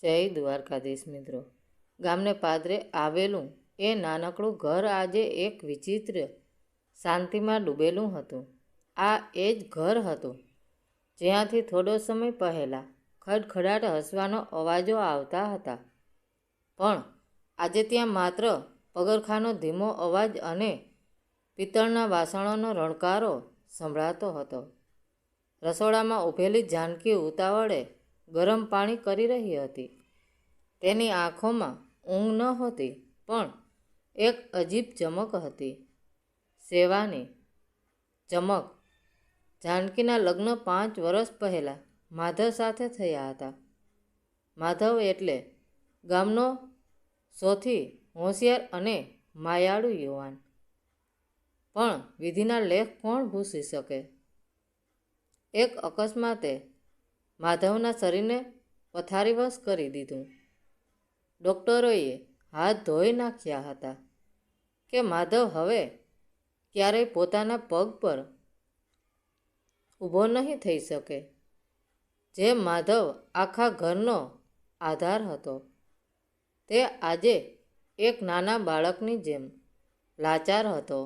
જય દ્વારકાધીશ મિત્રો. ગામને પાદરે આવેલું એ નાનકડું ઘર આજે એક વિચિત્ર શાંતિમાં ડૂબેલું હતું. આ એ જ ઘર હતું જ્યાંથી થોડો સમય પહેલાં ખડખડાટ હસવાનો અવાજો આવતા હતા, પણ આજે ત્યાં માત્ર પગરખાંનો ધીમો અવાજ અને પિત્તળના વાસણોનો રણકારો સંભળાતો હતો. રસોડામાં ઊભેલી જાનકી ઉતાવળે ગરમ પાણી કરી રહી હતી. તેની આંખોમાં ઊંઘ નહોતી, પણ એક અજીબ ચમક હતી. સેવાની ચમક. જાનકીના લગ્ન 5 વર્ષ પહેલાં માધવ સાથે થયા હતા. માધવ એટલે ગામનો સૌથી હોશિયાર અને માયાળુ યુવાન. પણ વિધિના લેખ કોણ ભૂંસી શકે? એક અકસ્માતે માધવના શરીરને પથારીવશ કરી દીધું. ડૉક્ટરોએ હાથ ધોઈ નાખ્યા હતા કે માધવ હવે ક્યારેય પોતાના પગ પર ઊભો નહીં થઈ શકે. જે માધવ આખા ઘરનો આધાર હતો, તે આજે એક નાના બાળકની જેમ લાચાર હતો.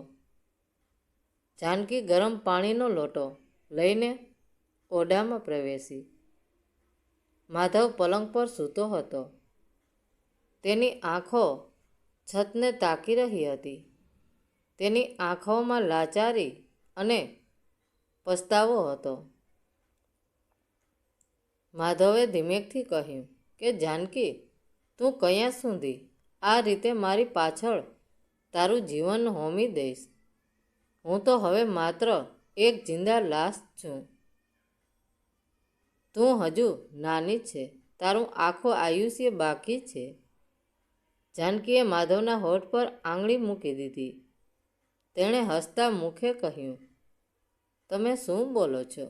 જાનકી ગરમ પાણીનો લોટો લઈને ઓરડામાં પ્રવેશી. માધવ પલંગ પર સૂતો હતો. તેની આંખો છતને તાકી રહી હતી. તેની આંખોમાં લાચારી અને પસ્તાવો હતો. માધવે ધીમેકથી કહ્યું કે જાનકી, તું ક્યાં સુધી આ રીતે મારી પાછળ તારું જીવન હોમી દઈશ? હું તો હવે માત્ર એક જિંદા લાશ છું. તું હજુ નાની છે. તારું આખું આયુષ્ય બાકી છે. જાનકીએ માધવના હોઠ પર આંગળી મૂકી દીધી. તેણે હસતા મુખે કહ્યું, તમે શું બોલો છો?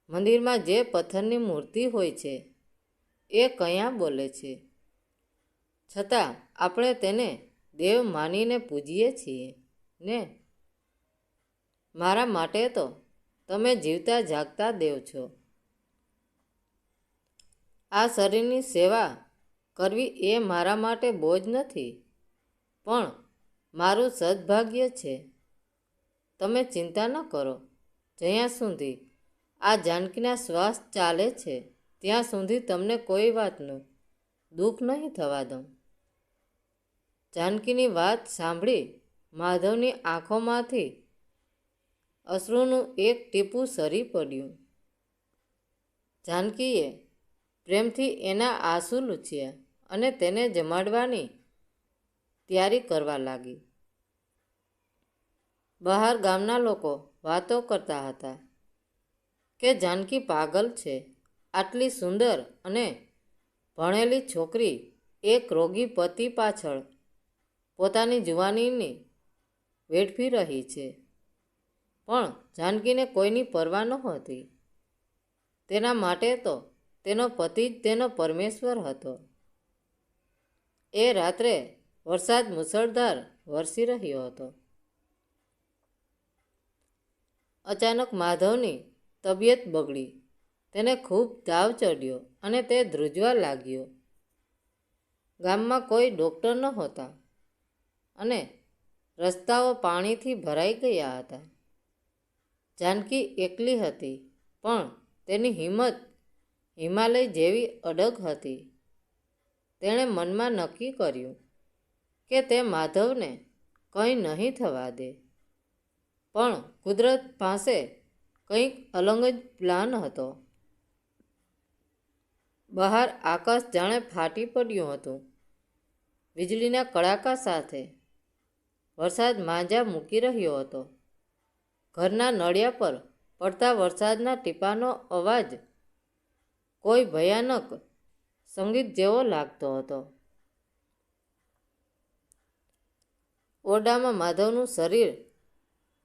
મંદિરમાં જે પથ્થરની મૂર્તિ હોય છે એ ક્યાં બોલે છે? છતાં આપણે તેને દેવ માનીને પૂજીએ છીએ ને? મારા માટે તો તમે જીવતા જાગતા દેવ છો. આ શરીરની સેવા કરવી એ મારા માટે બોજ નથી, પણ મારું સદભાગ્ય છે. તમે ચિંતા ન કરો. જ્યાં સુધી આ જાનકીના શ્વાસ ચાલે છે ત્યાં સુધી તમને કોઈ વાતનું દુઃખ નહીં થવા દઉં. જાનકીની વાત સાંભળી માધવની આંખોમાંથી અશ્રુનું એક ટીપું સરી પડ્યું. જાનકીએ પ્રેમથી એના આંસુ લૂછ્યા અને તેને જમાડવાની તૈયારી કરવા લાગી. બહાર ગામના લોકો વાતો કરતા હતા કે જાનકી પાગલ છે. આટલી સુંદર અને ભણેલી છોકરી એક રોગી પતિ પાછળ પોતાની જુવાનીની વેડફી રહી છે. પણ જાનકીને કોઈની પરવા નહોતી. તેના માટે તો તેનો પતિ જ તેનો પરમેશ્વર હતો. એ રાત્રે વરસાદ મુશળધાર વરસી રહ્યો હતો. અચાનક માધવની તબિયત બગડી. તેને ખૂબ તાવ ચડ્યો અને તે ધ્રુજવા લાગ્યો. ગામમાં કોઈ ડૉક્ટર નહોતા અને રસ્તાઓ પાણીથી ભરાઈ ગયા હતા. જાનકી એકલી હતી, પણ તેની હિંમત હિમાલય જેવી અડગ હતી. તેણે મનમાં નક્કી કર્યું કે તે માધવને કંઈ નહીં થવા દે. પણ કુદરત પાસે કંઈક અલગ જ પ્લાન હતો. બહાર આકાશ જાણે ફાટી પડ્યું હતું. વીજળીના કડાકા સાથે વરસાદ માંજા મૂકી રહ્યો હતો. ઘરના નળિયા પર પડતા વરસાદના ટીપાનો અવાજ કોઈ ભયાનક સંગીત જેવો લાગતો હતો. ઓરડામાં માધવનું શરીર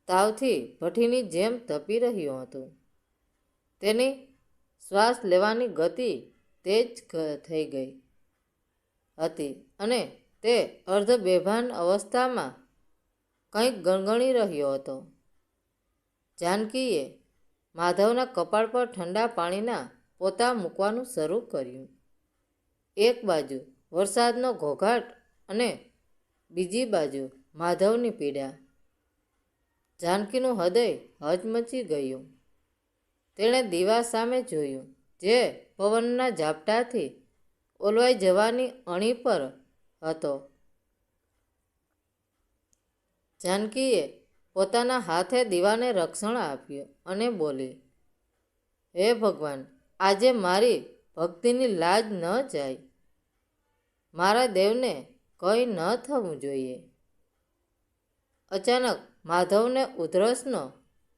તાવથી ભઠ્ઠીની જેમ તપી રહ્યું હતું. તેની શ્વાસ લેવાની ગતિ તેજ થઈ ગઈ હતી અને તે અર્ધ બેભાન અવસ્થામાં કંઈક ગણગણી રહ્યો હતો. જાનકીએ માધવના કપાળ પર ઠંડા પાણીના પોતા મૂકવાનું શરૂ કર્યું. એક બાજુ વરસાદનો ઘોઘાટ અને બીજી બાજુ માધવની પીડા. જાનકીનું હૃદય હચમચી ગયું. તેણે દીવા સામે જોયું, જે પવનના ઝાપટાથી ઓલવાઈ જવાની અણી પર હતો. જાનકીએ પોતાના હાથે દીવાને રક્ષણ આપ્યું અને બોલી, હે ભગવાન, આજે મારી ભક્તિની લાજ ન જાય. મારા દેવને કંઈ ન થવું જોઈએ. અચાનક માધવને ઉધરસનો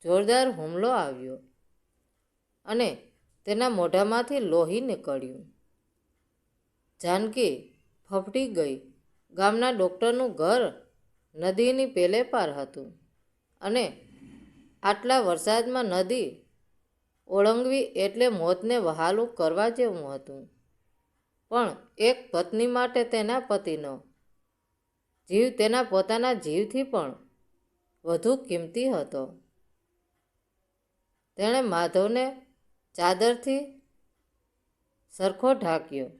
જોરદાર હુમલો આવ્યો અને તેના મોઢામાંથી લોહી નીકળ્યું. જાનકી ફફડી ગઈ. ગામના ડૉક્ટરનું ઘર નદીની પેલે પાર હતું અને આટલા વરસાદમાં નદી ઓળંગવી એટલે મોતને વહાલું કરવા જેવું હતું. પણ એક પત્ની માટે તેના પતિનો જીવ તેના પોતાના જીવથી પણ વધુ કિંમતી હતો. તેણે માધવને ચાદરથી સરખો ઢાંક્યો,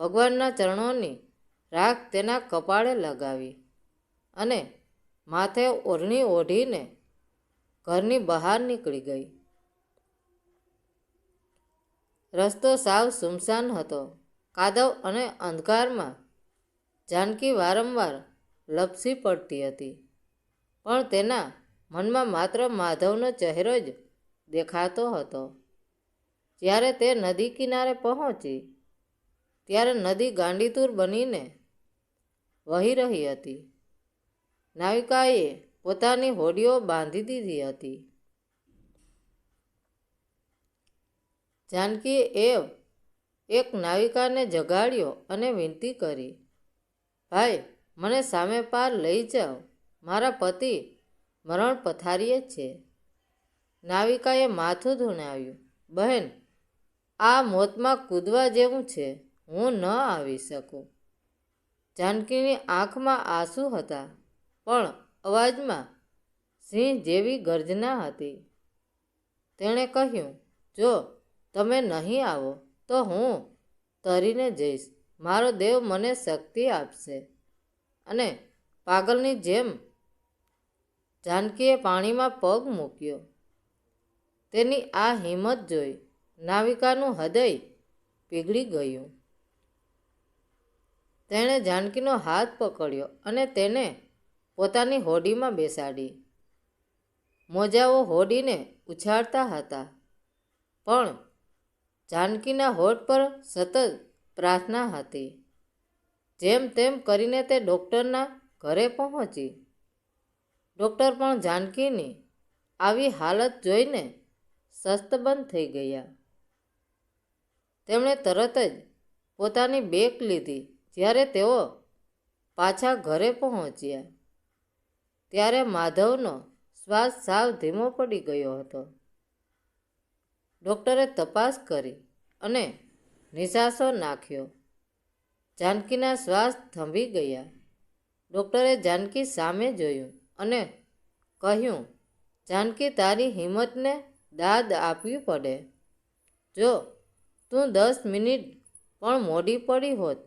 ભગવાનના ચરણોની રાખ તેના કપાળે લગાવી અને માથે ઓઢણી ઓઢીને ઘરની બહાર નીકળી ગઈ. રસ્તો સાવ સુમસાન હતો. કાદવ અને અંધકારમાં જાનકી વારંવાર લપસી પડતી હતી, પણ તેના મનમાં માત્ર માધવનો ચહેરો જ દેખાતો હતો. જ્યારે તે નદી કિનારે પહોંચી, ત્યારે નદી ગાંડીતુર બનીને વહી રહી હતી. નાવિકાએ પોતાની હોડીઓ બાંધી દીધી હતી. જાનકીએ એક નાવિકાને જગાડ્યો અને વિનંતી કરી, ભાઈ, મને સામે પાર લઈ જાઓ. મારા પતિ મરણ પથારીએ છે. નાવિકાએ માથું ધુણાવ્યું, બહેન, આ મોતમાં કૂદવા જેવું છે. હું ન આવી શકું. જાનકીની આંખમાં આંસુ હતા, પણ અવાજમાં સિંહ જેવી ગર્જના હતી. તેણે કહ્યું, જો તમે નહીં આવો તો હું તરીને જઈશ. મારો દેવ મને શક્તિ આપશે. અને પાગલની જેમ જાનકીએ પાણીમાં પગ મૂક્યો. તેની આ હિંમત જોઈ નાવિકાનું હૃદય પીગળી ગયું. તેણે જાનકીનો હાથ પકડ્યો અને તેને પોતાની હોડીમાં બેસાડી. મોજાઓ હોડીને ઉછાળતા હતા, પણ જાનકીના હોઠ પર સતત પ્રાર્થના હતી. જેમ તેમ કરીને તે ડૉક્ટરના ઘરે પહોંચી. ડૉક્ટર પણ જાનકીની આવી હાલત જોઈને શસ્તબંધ થઈ ગયા. તેમણે તરત જ પોતાની બેગ લીધી. જ્યારે તેઓ પાછા ઘરે પહોંચ્યા, ત્યારે માધવનો શ્વાસ સાવ ધીમો પડી ગયો હતો. ડૉક્ટરે તપાસ કરી અને નિશાસો નાખ્યો. જાનકીના શ્વાસ થંભી ગયા. ડૉક્ટરે જાનકી સામે જોયું અને કહ્યું, જાનકી, તારી હિંમતને દાદ આપવી પડે. જો તું 10 મિનિટ પણ મોડી પડી હોત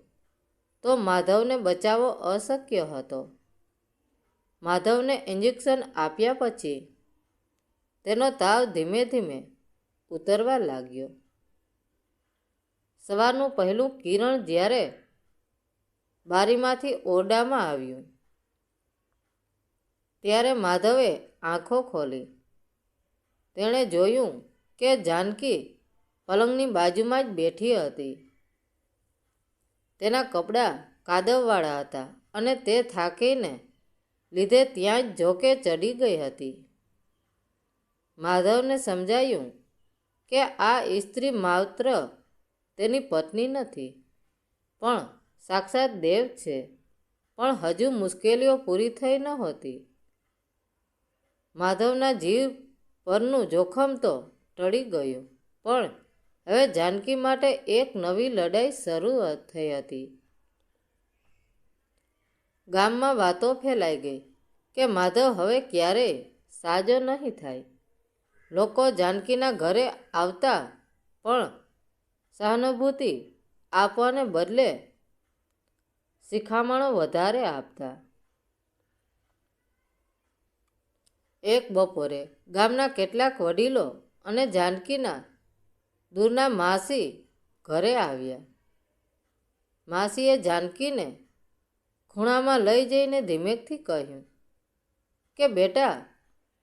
તો માધવને બચાવવો અશક્ય હતો. માધવને ઇન્જેક્શન આપ્યા પછી તેનો તાવ ધીમે ધીમે ઉતરવા લાગ્યો. સવારનું પહેલું કિરણ જ્યારે બારીમાંથી ઓરડામાં આવ્યું, ત્યારે માધવે આંખો ખોલી. તેણે જોયું કે જાનકી પલંગની બાજુમાં જ બેઠી હતી. તેના કપડાં કાદવવાળા હતા અને તે થાકીને લીધે ત્યાં જ ઝોકે ચડી ગઈ હતી. માધવને સમજાયું કે આ સ્ત્રી માત્ર તેની પત્ની નથી, પણ સાક્ષાત દેવ છે. પણ હજુ મુશ્કેલીઓ પૂરી થઈ નહોતી. માધવના જીવ પરનું જોખમ તો ટળી ગયું, પણ હવે જાનકી માટે એક નવી લડાઈ શરૂ થઈ હતી. ગામમાં વાતો ફેલાઈ ગઈ કે માધવ હવે ક્યારેય સાજો નહીં થાય. લોકો જાનકીના ઘરે આવતા પણ સહાનુભૂતિ આપવાને બદલે શિખામણો વધારે આપતા. એક બપોરે ગામના કેટલાક વડીલો અને જાનકીના દૂરના માસી ઘરે આવ્યા. માસીએ જાનકીને ખૂણામાં લઈ જઈને ધીમેકથી કહ્યું કે બેટા,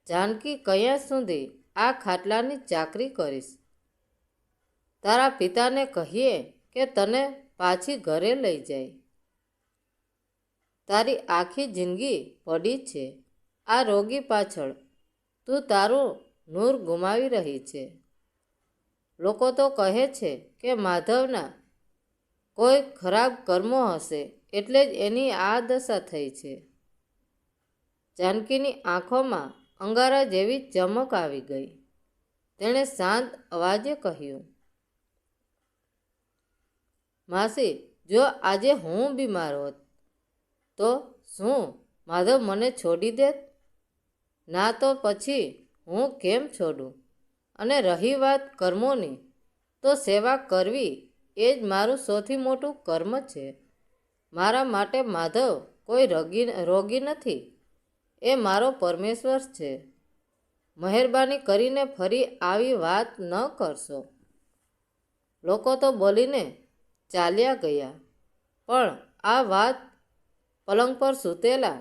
જાનકી કયા સુધી આ ખાટલાની ચાકરી કરીશ? તારા પિતાને કહીએ કે તને પાછી ઘરે લઈ જાય. તારી આખી જિંદગી પડી છે આ રોગી પાછળ. તું તારું નૂર ગુમાવી રહી છે. લોકો તો કહે છે કે માધવના કોઈ ખરાબ કર્મો હશે એટલે જ એની આ દશા થઈ છે. જાનકીની આંખોમાં અંગારા જેવી ચમક આવી ગઈ. તેણે શાંત અવાજે કહ્યું, માસી, જો આજે હું બીમાર હોત તો શું માધવ મને છોડી દેત? ના, તો પછી હું કેમ છોડું? અને રહી વાત કર્મોની, તો સેવા કરવી એ જ મારું સૌથી મોટું કર્મ છે. મારા માટે માધવ કોઈ રોગી નથી, એ મારો પરમેશ્વર છે. મહેરબાની કરીને ફરી આવી વાત ન કરશો. લોકો તો બોલીને ચાલ્યા ગયા, પણ આ વાત પલંગ પર સૂતેલા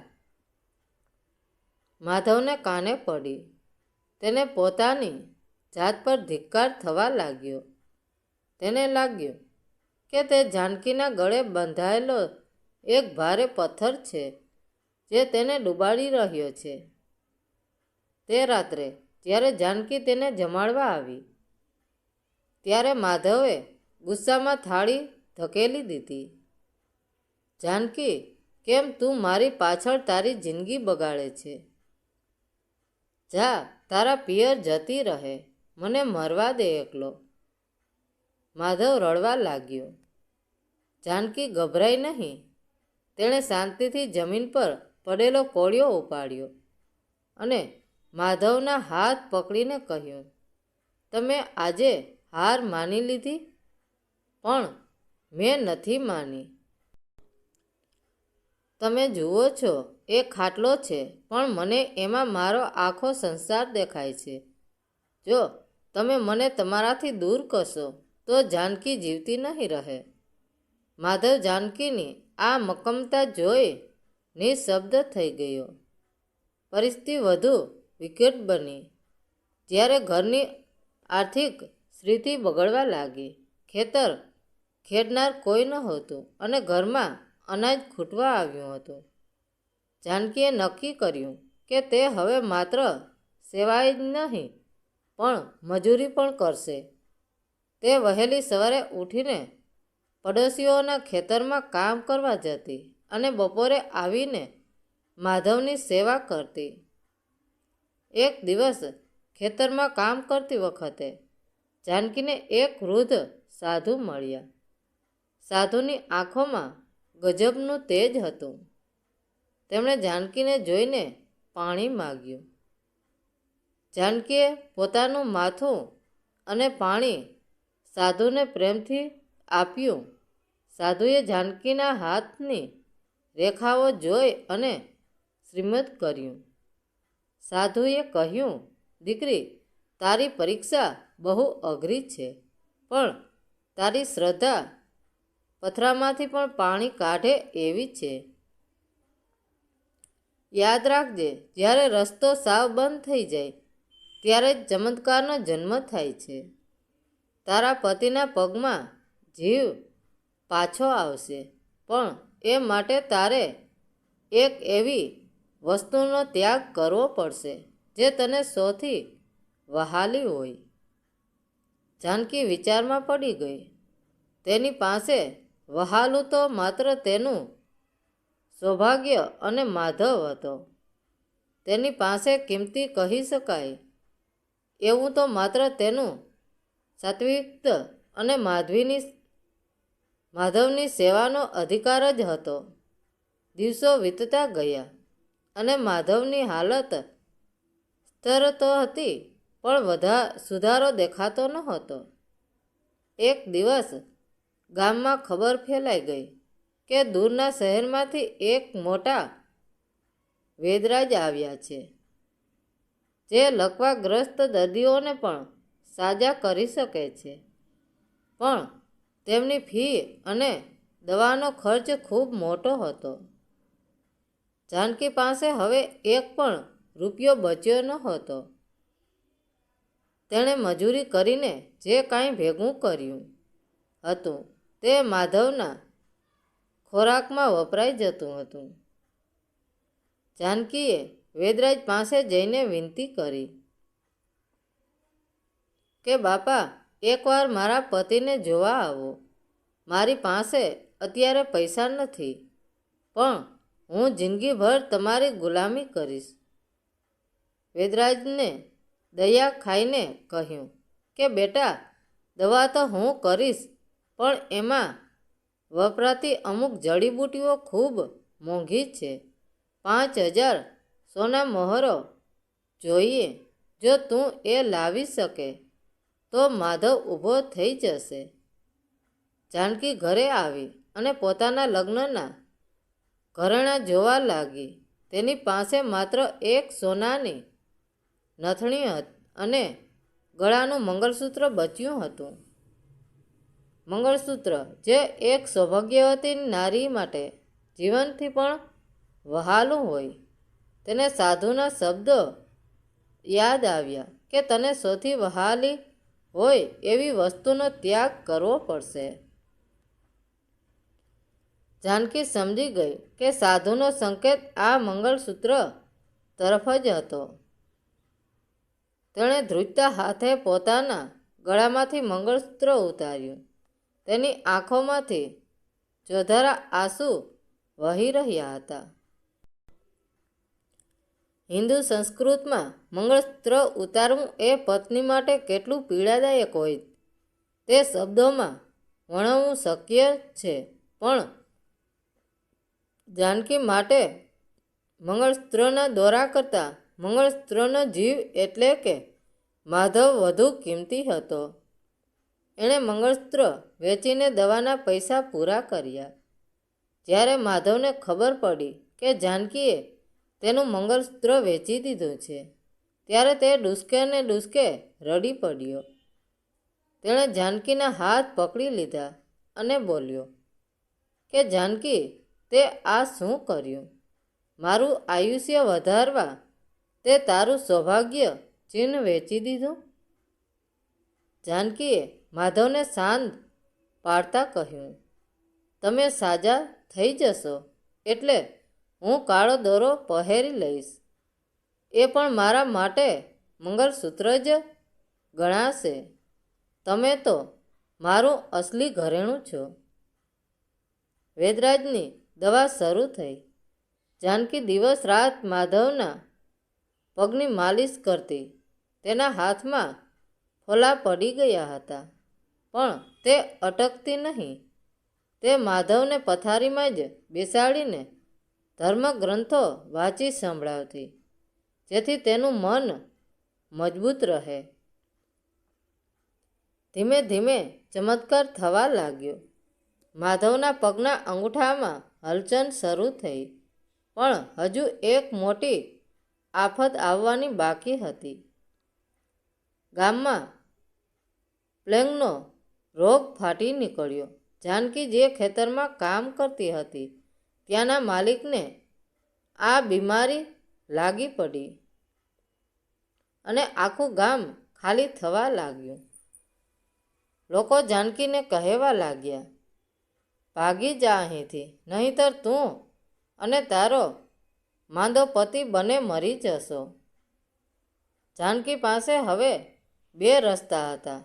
માધવને કાને પડી. તેને પોતાની જાત પર ધિક્કાર થવા લાગ્યો. તેને લાગ્યું કે તે જાનકીના ગળે બંધાયેલો એક ભારે પથ્થર છે જે તેને ડૂબાડી રહ્યો છે. તે રાત્રે જ્યારે જાનકી તેને જમાડવા આવી ત્યારે માધવે ગુસ્સામાં થાળી ધકેલી દીધી. જાનકી, કેમ તું મારી પાછળ તારી જિંદગી બગાડે છે? જા, તારા પિયર જતી રહે, મને મરવા દે એકલો. માધવ રડવા લાગ્યો. જાનકી ગભરાઈ નહીં. તેણે શાંતિથી જમીન પર પડેલો કોળિયો ઉપાડ્યો અને માધવના હાથ પકડીને કહ્યું, તમે આજે હાર માની લીધી, પણ મેં નથી માની. તમે જુઓ છો એ ખાટલો છે, પણ મને એમાં મારો આખો સંસાર દેખાય છે. જો તમે મને તમારાથી દૂર કરશો તો જાનકી જીવતી નહીં રહે. માધવ જાનકીની આ મક્કમતા જોઈ નિઃશબ્દ થઈ ગયો. પરિસ્થિતિ વધુ વિકટ બની જ્યારે ઘરની આર્થિક સ્થિતિ બગડવા લાગી. ખેતર ખેડનાર કોઈ નહોતું અને ઘરમાં અનાજ ખૂટવા આવ્યું હતું. જાનકીએ નક્કી કર્યું કે તે હવે માત્ર સેવાય જ નહીં પણ મજૂરી પણ કરશે. તે વહેલી સવારે ઉઠીને પડોશીઓના ખેતરમાં કામ કરવા જતી અને બપોરે આવીને માધવની સેવા કરતી. એક દિવસ ખેતરમાં કામ કરતી વખતે જાનકીને એક વૃદ્ધ સાધુ મળ્યા. સાધુની આંખોમાં ગજબનું તેજ હતું. તેમણે જાનકીને જોઈને પાણી માગ્યું. જાનકીએ પોતાનું માથું અને પાણી સાધુને પ્રેમથી આપ્યું. સાધુએ જાનકીના હાથની રેખાઓ જોઈ અને શ્રીમત કર્યું. સાધુએ કહ્યું, દીકરી, તારી પરીક્ષા બહુ અઘરી છે, પણ તારી શ્રદ્ધા પથરામાંથી પણ પાણી કાઢે એવી છે. યાદ રાખજે, જ્યારે રસ્તો સાવ બંધ થઈ જાય ત્યારે જ ચમત્કારનો જન્મ થાય છે. તારા પતિના પગમાં જીવ પાછો આવશે, પણ એ માટે તારે એક એવી વસ્તુનો ત્યાગ કરવો પડશે જે તને સૌથી વહાલી હોય. જાનકી વિચારમાં પડી ગઈ. તેની પાસે વહાલું તો માત્ર તેનું સૌભાગ્ય અને માધવ હતો. તેની પાસે કિંમતી કહી શકાય એવું તો માત્ર તેનું સાત્વિક અને માધવની સેવાનો અધિકાર જ હતો. દિવસો વીતતા ગયા અને માધવની હાલત સ્થિર તો હતી, પણ સુધારો દેખાતો નહોતો. એક દિવસ ગામમાં ખબર ફેલાઈ ગઈ કે દૂરના શહેરમાંથી એક મોટા વેદરાજ આવ્યા છે, જે લકવાગ્રસ્ત દર્દીઓને પણ સાજા કરી શકે છે. પણ તેમની ફી અને દવાનો ખર્ચ ખૂબ મોટો હતો. જાનકી પાસે હવે એક પણ રૂપિયો બચ્યો ન હતો. તેણે મજૂરી કરીને જે કાંઈ ભેગું કર્યું હતું તે માધવના ખોરાકમાં વપરાઈ જતું હતું. જાનકીએ વેદરાજ પાસે જઈને વિનંતી કરી કે બાપા, એકવાર મારા પતિને જોવા આવો. મારી પાસે અત્યારે પૈસા નથી, પણ હું જિંદગીભર તમારી ગુલામી કરીશ. વેદરાજને દયા ખાઈને કહ્યું કે બેટા, દવા તો હું કરીશ, પણ એમાં વપરાતી અમુક જડીબુટીઓ ખૂબ મોંઘી છે. 5,000 સોના મહોરો જોઈએ. જો તું એ લાવી શકે તો માધવ ઊભો થઈ જશે. જાનકી ઘરે આવી અને પોતાના લગ્નના ઘરેણાં જોવા લાગી. તેની પાસે માત્ર એક સોનાની નથણી અને ગળાનું મંગળસૂત્ર બચ્યું હતું. મંગળસૂત્ર જે એક સૌભાગ્યવતી નારી માટે જીવનથી પણ વહાલું હોય. તેને સાધુના શબ્દો યાદ આવ્યા કે તને સૌથી વહાલી હોય એવી વસ્તુનો ત્યાગ કરવો પડશે. જાનકી સમજી ગઈ કે સાધુનો સંકેત આ મંગળસૂત્ર તરફ જ હતો. તેણે ધ્રુજતા હાથે પોતાના ગળામાંથી મંગળસૂત્ર ઉતાર્યું. તેની આંખોમાંથી ચોધારા આંસુ વહી રહ્યા હતા. હિન્દુ સંસ્કૃતમાં મંગળસૂત્ર ઉતારવું એ પત્ની માટે કેટલું પીડાદાયક હોય તે શબ્દોમાં વર્ણવવું શક્ય છે. પણ જાનકી માટે મંગળસૂત્રના દોરા કરતાં મંગળસૂત્રનો જીવ એટલે કે માધવ વધુ કિંમતી હતો. એણે મંગળસૂત્ર વેચીને દવાના પૈસા પૂરા કર્યા. જ્યારે માધવને ખબર પડી કે જાનકીએ તેનું મંગળસૂત્ર વેચી દીધું છે, ત્યારે તે ડૂસકે ને ડૂસકે રડી પડ્યો. તેણે જાનકીના હાથ પકડી લીધા અને બોલ્યો કે જાનકી, તે આ શું કર્યું? મારું આયુષ્ય વધારવા તે તારું સૌભાગ્ય ચિહ્ન વેચી દીધું. જાનકીએ માધવને શાંત પાડતા કહ્યું, તમે સાજા થઈ જશો એટલે હું કાળો દોરો પહેરી લઈશ. એ પણ મારા માટે મંગળસૂત્ર જ ગણાશે. તમે તો મારું અસલી ઘરેણું છો. વેદરાજની દવા શરૂ થઈ. જાનકી દિવસ રાત માધવના પગની માલિશ કરતી. તેના હાથમાં ફોલ્લા પડી ગયા હતા, પણ તે અટકતી નહીં. તે માધવને પથારીમાં જ બેસાડીને ધર્મગ્રંથો વાંચી સંભળાવતી, જેથી તેનું મન મજબૂત રહે. ધીમે ધીમે ચમત્કાર થવા લાગ્યો. માધવના પગના અંગૂઠામાં હલચલ શરૂ થઈ. પણ હજુ એક મોટી આફત આવવાની બાકી હતી. ગામમાં પ્લેગનો રોગ ફાટી નીકળ્યો. જાનકી જે ખેતરમાં કામ કરતી હતી ત્યાંના માલિકને આ બીમારી લાગી પડી અને આખું ગામ ખાલી થવા લાગ્યું. લોકો જાનકીને કહેવા લાગ્યા, ભાગી જા અહીંથી, નહીંતર તું અને તારો માંદો પતિ બંને મરી જશો. જાનકી પાસે હવે બે રસ્તા હતા.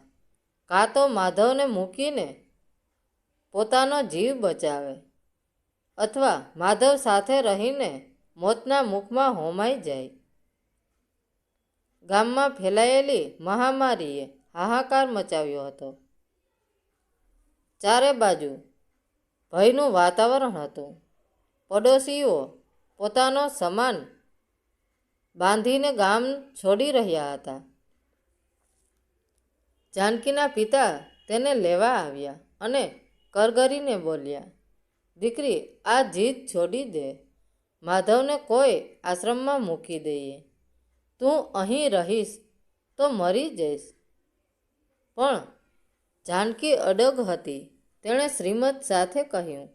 કાં તો માધવને મૂકીને પોતાનો જીવ બચાવે, અથવા માધવ સાથે રહીને મોતના મુખમાં હોમાઈ જાય. ગામમાં ફેલાયેલી મહામારીએ હાહાકાર મચાવ્યો હતો. ચારે બાજુ ભયનું વાતાવરણ હતું. પડોશીઓ પોતાનો સામાન બાંધીને ગામ છોડી રહ્યા હતા. જાનકીના પિતા તેને લેવા આવ્યા અને કરગરીને બોલ્યા, દીકરી, આ જીદ છોડી દે. માધવને કોઈ આશ્રમમાં મૂકી દઈએ. તું અહીં રહીશ તો મરી જઈશ. પણ જાનકી અડગ હતી. તેણે શ્રીમદ સાથે કહ્યું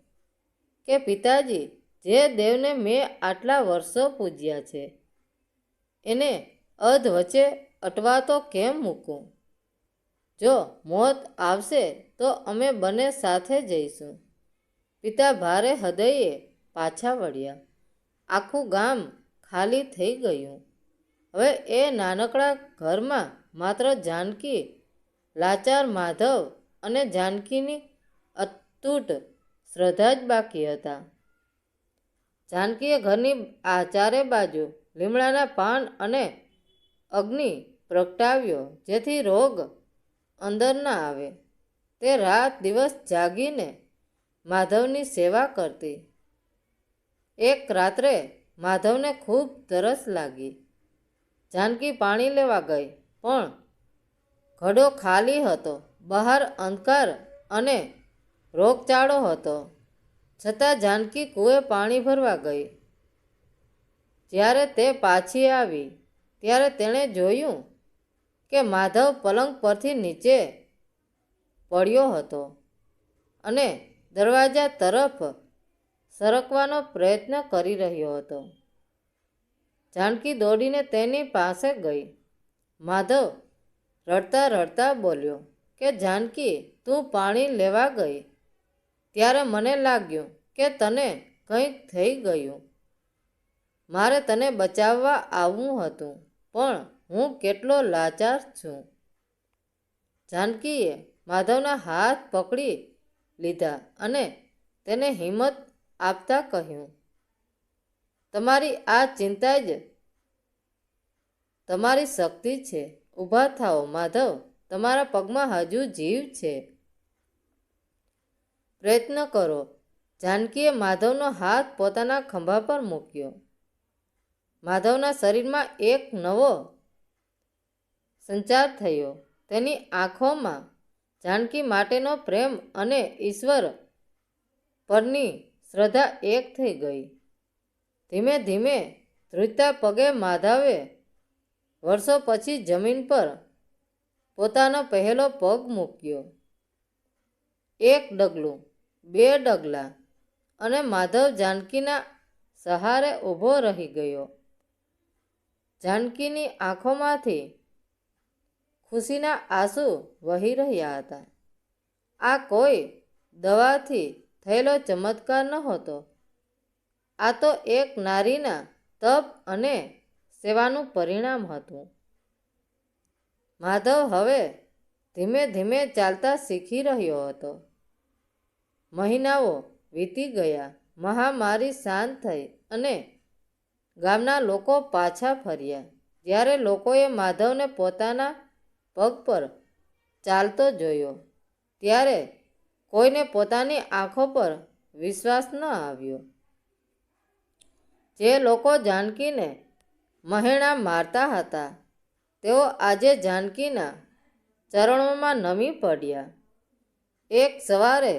કે પિતાજી, જે દેવને મેં આટલા વર્ષો પૂજ્યા છે એને અધ વચ્ચે અટવાતો કેમ મૂકું? જો મોત આવશે તો અમે બંને સાથે જઈશું. પિતા ભારે હૃદયે પાછા વળ્યા. આખું ગામ ખાલી થઈ ગયું. હવે એ નાનકડા ઘરમાં માત્ર જાનકી, લાચાર માધવ અને જાનકીની અતૂટ શ્રદ્ધા જ બાકી હતા. જાનકીએ ઘરની ચારે બાજુ લીમડાના પાન અને અગ્નિ પ્રગટાવ્યો, જેથી રોગ અંદર ના આવે. તે રાત દિવસ જાગીને માધવની સેવા કરતી. એક રાત્રે માધવને ખૂબ તરસ લાગી. જાનકી પાણી લેવા ગઈ, પણ ઘડો ખાલી હતો. બહાર અંધકાર અને રોગચાળો હતો. છતાં જાનકી કૂએ પાણી ભરવા ગઈ. જ્યારે તે પાછી આવી ત્યારે તેણે જોયું કે માધવ પલંગ પરથી નીચે પડ્યો હતો અને દરવાજા તરફ સરકવાનો પ્રયત્ન કરી રહ્યો હતો. જાનકી દોડીને તેની પાસે ગઈ. માધવ રડતા રડતા બોલ્યો કે જાનકી, તું પાણી લેવા ગઈ ત્યારે મને લાગ્યું કે તને કંઈક થઈ ગયું. મારે તને બચાવવા આવવું હતું, પણ હું કેટલો લાચાર છું. જાનકીએ માધવના હાથ પકડી લીધા અને તેને હિંમત આપતા કહ્યું, તમારી આ ચિંતા જ તમારી શક્તિ છે. ઊભા થાઓ માધવ, તમારા પગમાં હજુ જીવ છે. પ્રયત્ન કરો. જાનકીએ માધવનો હાથ પોતાના ખભા પર મૂક્યો. માધવના શરીરમાં એક નવો સંચાર થયો. તેની આંખોમાં જાનકી માટેનો પ્રેમ અને ઈશ્વર પરની શ્રદ્ધા એક થઈ ગઈ. ધીમે ધીમે ધ્રુજતા પગે માધવે વર્ષો પછી જમીન પર પોતાનો પહેલો પગ મૂક્યો. એક ડગલું, બે ડગલા, અને માધવ જાનકીના સહારે ઊભો રહી ગયો. જાનકીની આંખોમાંથી ખુશીના આંસુ વહી રહ્યા હતા. આ કોઈ દવાથી થયેલો ચમત્કાર નહોતો. આ તો એક નારીના તપ અને સેવાનું પરિણામ હતું. માધવ હવે ધીમે ધીમે ચાલતા શીખી રહ્યો હતો. મહિનાઓ વીતી ગયા. મહામારી શાંત થઈ અને ગામના લોકો પાછા ફર્યા. જ્યારે લોકોએ માધવને પોતાના પગ પર ચાલતો જોયો ત્યારે કોઈને પોતાની આંખો પર વિશ્વાસ ન આવ્યો. જે લોકો જાનકીને મહેણા મારતા હતા તેઓ આજે જાનકીના ચરણોમાં નમી પડ્યા. એક સવારે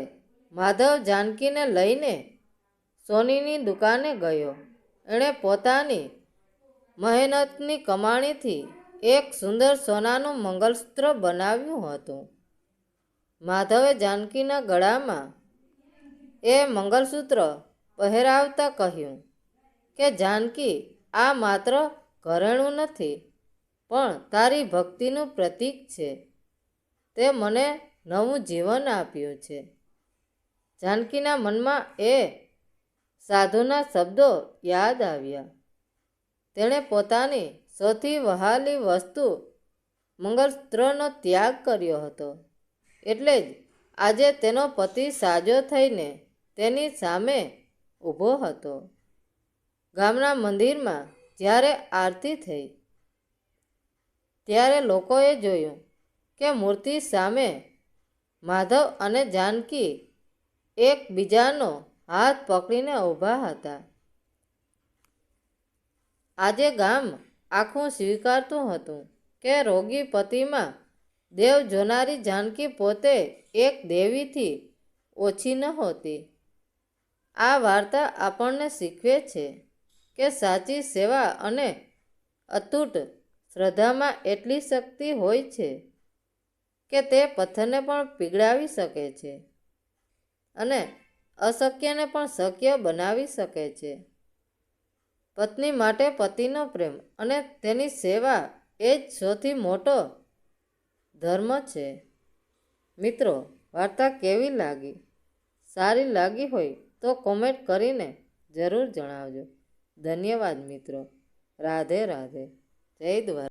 માધવ જાનકીને લઈને સોનીની દુકાને ગયો. એણે પોતાની મહેનતની કમાણીથી એક સુંદર સોનાનું મંગલસૂત્ર બનાવ્યું હતું. માધવે જાનકીના ગળામાં એ મંગલસૂત્ર પહેરાવતા કહ્યું કે જાનકી, આ માત્ર ઘરેણું નથી, પણ તારી ભક્તિનું પ્રતીક છે. તે મને નવું જીવન આપ્યું છે. જાનકીના મનમાં એ સાધુના શબ્દો યાદ આવ્યા. તેણે પોતાની સૌથી વહાલી વસ્તુ મંગલસૂત્રનો ત્યાગ કર્યો હતો. એટલે જ આજે તેનો પતિ સાજો થઈને તેની સામે ઊભો હતો. ગામના મંદિરમાં જ્યારે આરતી થઈ ત્યારે લોકોએ જોયું કે મૂર્તિ સામે માધવ અને જાનકી એકબીજાનો હાથ પકડીને ઊભા હતા. આજે ગામ આખું સ્વીકારતું હતું કે રોગી પતિમાં દેવ જોનારી જાનકી પોતે એક દેવીથી ઓછી નહોતી. આ વાર્તા આપણને શીખવે છે કે સાચી સેવા અને અતૂટ શ્રદ્ધામાં એટલી શક્તિ હોય છે કે તે પથ્થરને પણ પીગળાવી શકે છે અને અશક્યને પણ શક્ય બનાવી શકે છે. પત્ની માટે પતિનો પ્રેમ અને તેની સેવા એ જ સૌથી મોટો ધર્મ છે. મિત્રો, વાર્તા કેવી લાગી? સારી લાગી હોય તો કોમેન્ટ કરીને જરૂર જણાવજો. ધન્યવાદ મિત્રો. રાધે રાધે. જય દ્વારકા.